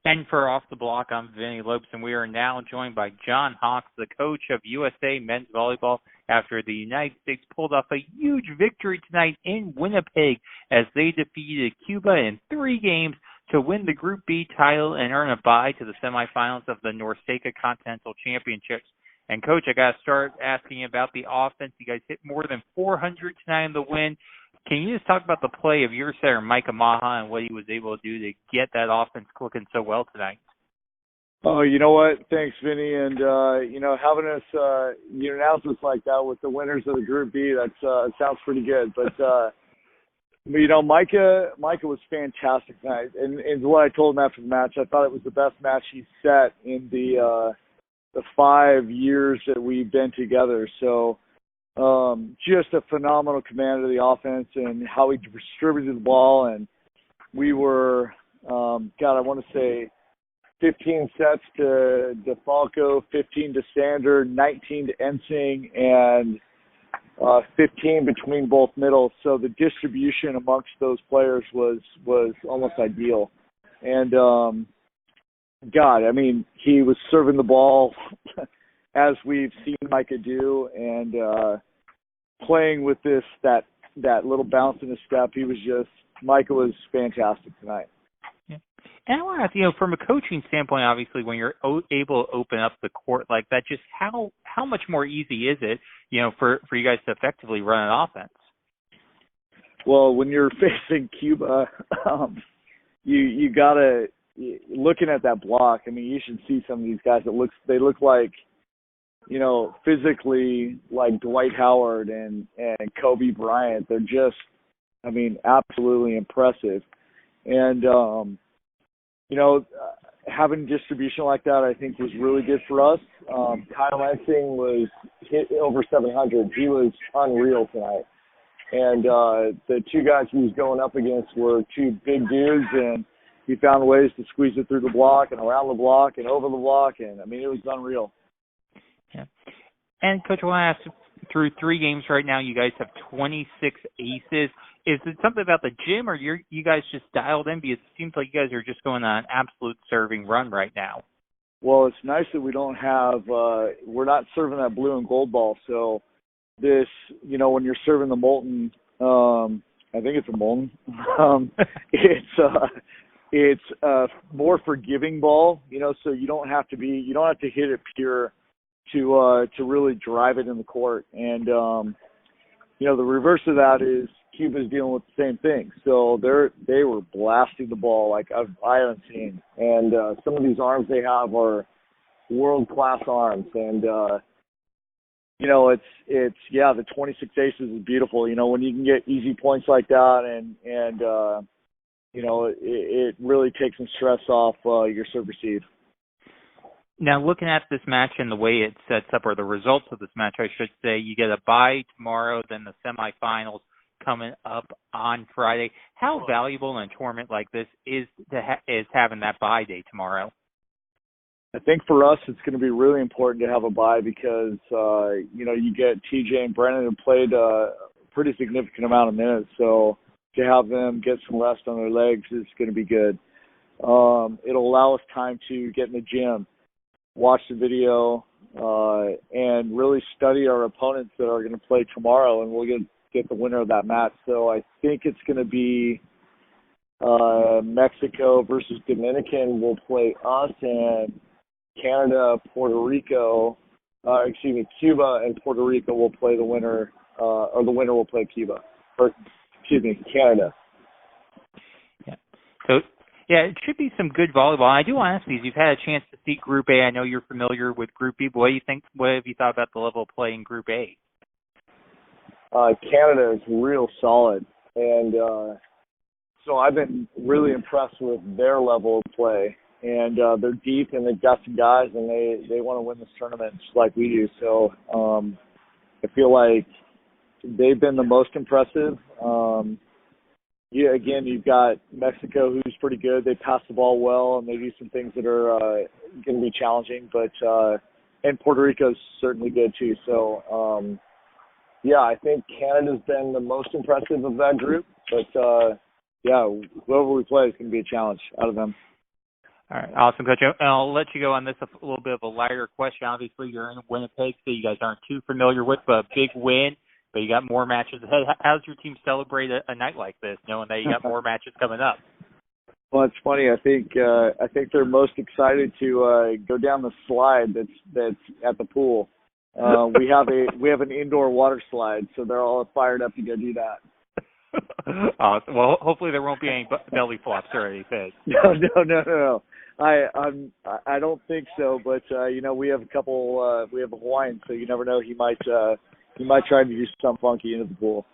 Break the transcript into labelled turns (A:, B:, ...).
A: And for Off the Block, I'm Vinny Lopes, and we are now joined by John Hawks, the coach of USA Men's Volleyball, after the United States pulled off a huge victory tonight in Winnipeg as they defeated Cuba in 3 games to win the Group B title and earn a bye to the semifinals of the NORCECA Continental Championships. And, Coach, I got to start asking you about the offense. You guys hit more than 400 tonight in the win. Can you just talk about the play of your setter, Micah Maha, and what he was able to do to get that offense clicking so well tonight?
B: Oh, you know what? Thanks, Vinny. And, having us, announce us like that with the winners of the Group B, that sounds pretty good. But, Micah was fantastic tonight. And what I told him after the match, I thought it was the best match he's set in the 5 years that we've been together. So, just a phenomenal command of the offense and how he distributed the ball. And we were, I want to say 15 sets to DeFalco, 15 to Sander, 19 to Ensing, and 15 between both middles. So the distribution amongst those players was almost ideal. And, he was serving the ball as we've seen Micah do, and playing with that little bounce in his step. Micah was fantastic tonight.
A: Yeah. And I want to ask, from a coaching standpoint, obviously, when you're able to open up the court like that, just how much more easy is it, for you guys to effectively run an offense?
B: Well, when you're facing Cuba, you gotta, looking at that block, you should see some of these guys they look like, physically like Dwight Howard and Kobe Bryant. They're just, absolutely impressive. And, having distribution like that, I think, was really good for us. Kyle Ensing was hit over 700. He was unreal tonight. And the 2 guys he was going up against were 2 big dudes, and he found ways to squeeze it through the block and around the block and over the block. And, it was unreal. Yeah.
A: And, Coach, I want to ask, through 3 games right now, you guys have 26 aces. Is it something about the gym, or you guys just dialed in? Because it seems like you guys are just going on an absolute serving run right now.
B: Well, it's nice that we don't have we're not serving that blue and gold ball. So this, when you're serving the molten, I think it's a molten, it's a more forgiving ball, so you don't have to hit it pure to really drive it in the court. And, the reverse of that is Cuba's dealing with the same thing. So they were blasting the ball like I haven't seen. And some of these arms they have are world-class arms. And, the 26 aces is beautiful. When you can get easy points like that and it really takes some stress off your serve receive.
A: Now, looking at this match and the way it sets up, or the results of this match, I should say, you get a bye tomorrow, then the semifinals coming up on Friday. How valuable in a tournament like this is having that bye day tomorrow?
B: I think for us it's going to be really important to have a bye because, you get TJ and Brennan who played a pretty significant amount of minutes. So to have them get some rest on their legs is going to be good. It'll allow us time to get in the gym, watch the video, and really study our opponents that are going to play tomorrow, and we'll get the winner of that match. So I think it's going to be Mexico versus Dominican will play us, and Cuba and Puerto Rico will play the winner, or the winner will play Canada.
A: Yeah. So, it should be some good volleyball. I do want to ask these. You've had a chance to see Group A. I know you're familiar with Group B. But what have you thought about the level of play in Group A?
B: Canada is real solid. And so I've been really impressed with their level of play. And they're deep, and they've got some guys, and they want to win this tournament just like we do. So I feel like they've been the most impressive. Again, you've got Mexico, who's pretty good. They pass the ball well, and they do some things that are going to be challenging. And Puerto Rico's certainly good too. So, I think Canada's been the most impressive of that group. But, whoever we play is going to be a challenge out of them.
A: All right, awesome, Coach. And I'll let you go on this, a little bit of a lighter question. Obviously, you're in Winnipeg, so you guys aren't too familiar with, but a big win, but you got more matches ahead. How's your team celebrate a night like this, knowing that you got more matches coming up?
B: Well, it's funny. I think they're most excited to go down the slide that's at the pool. We have an indoor water slide, so they're all fired up to go do that.
A: Awesome. Well, hopefully there won't be any belly flops or anything.
B: No. I don't think so, but we have a couple. We have a Hawaiian, so you never know. He might try to do something funky into the pool.